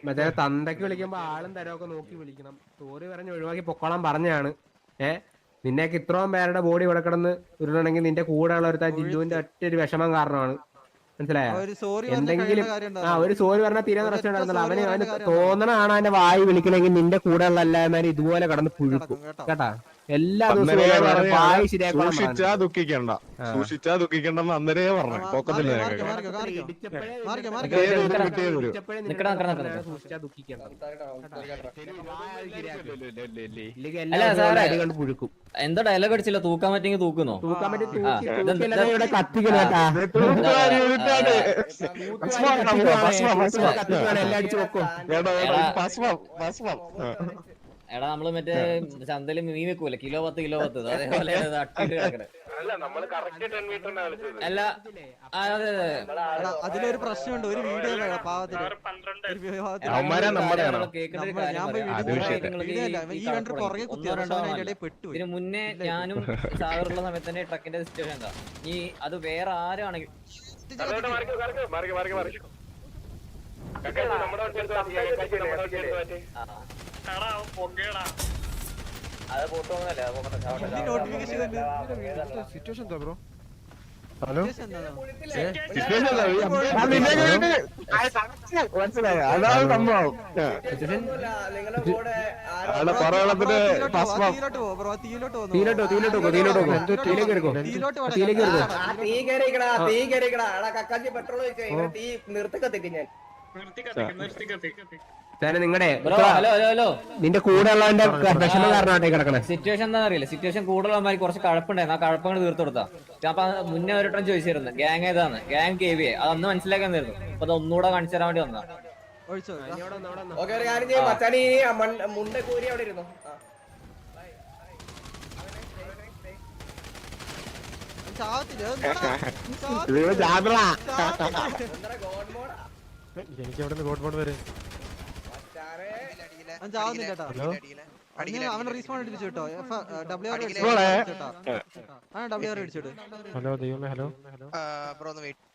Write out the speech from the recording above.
മറ്റേ തന്തയ്ക്ക് വിളിക്കുമ്പോ ആളും തരമൊക്കെ നോക്കി വിളിക്കണം. സോറി പറഞ്ഞ് ഒഴിവാക്കി പൊക്കോളാൻ പറഞ്ഞാണ്. നിന്നെയൊക്കെ ഇത്രയും പേരുടെ ബോഡി ഇവിടെ കിടന്ന് ഉരുളണമെങ്കിൽ നിന്റെ കൂടെ ഉള്ള ഒരു ജില്ലുവിന്റെ ഒറ്റ ഒരു വിഷമം കാരണമാണ്. മനസ്സിലായോ? എന്തെങ്കിലും ഒരു സോറി പറഞ്ഞാൽ തീരെ പ്രശ്നം ഉണ്ടായിരുന്നല്ലോ. അവന് തോന്നണാണ് അവന്റെ വായി വിളിക്കണമെങ്കിൽ നിന്റെ കൂടെ ഉള്ള എല്ലാവരും ഇതുപോലെ കടന്ന് പുഴുക്കും കേട്ടാ. എല്ലാ ദിവസവും വായി ശരിയാക്കണം. സൂക്ഷിച്ചാ ദുഃഖിക്കണ്ടെന്ന് അന്നേരേ പറഞ്ഞു. പുഴുക്കും. എന്താ ഡയലോഗ് അടിച്ചില്ല? തൂക്കാൻ പറ്റെങ്കിൽ തൂക്കുന്നോ? തൂക്കാൻ പറ്റി കത്തിക്കണം. എടാ നമ്മള് മറ്റേ ചന്തയില് മീൻ വെക്കൂല, കിലോ 10 അതേപോലെ അട്ടിട്ട് കിടക്കണേ. അല്ല അതിലൊരു പ്രശ്നമുണ്ട്. ഒരു വീഡിയോ ഇതിന് മുന്നേ ഞാനും സാഗറുള്ള സമയത്ത് തന്നെ ട്രക്കിന്റെ സിറ്റുവേഷൻ എന്താ, ഈ അത് വേറെ ആരാണെങ്കിൽ അത് പോട്ടോന്നല്ലേ. ഹലോ മനസ്സിലായോ? അതാണ് സംഭവം. നിങ്ങളുടെ നിന്റെ കൂടെ ഉള്ളവന്റെ വിഷമം കാരണമായിട്ട് കിടക്കണേ. സിറ്റുവേഷൻ എന്താ അറിയില്ല. സിറ്റുവേഷൻ കൂടുതലുള്ളമാര് കുറച്ച് കഴപ്പുണ്ടായിരുന്നു. ആ കഴപ്പങ്ങൾ തീർത്തു കൊടുത്താ. അപ്പൊ മുന്നേ ഒരിട്ടം ചോദിച്ചിരുന്നു ഗ്യാങ് ഏതാണ്, ഗ്യാങ് KVA. അത് അന്ന് മനസ്സിലാക്കാൻ തരുന്നു. അപ്പൊ അത് ഒന്നുകൂടെ കാണിച്ചു തരാൻ വേണ്ടി വന്നാ. എനിക്ക് എവിടെ ഗോഡ് ബോർഡ് വരെ അവൻ റീസ്പോൺ അടിച്ചു കേട്ടോ. ഹലോ ദൈവമേ. ഹലോ ബ്രോ ഒന്ന് വെയിറ്റ്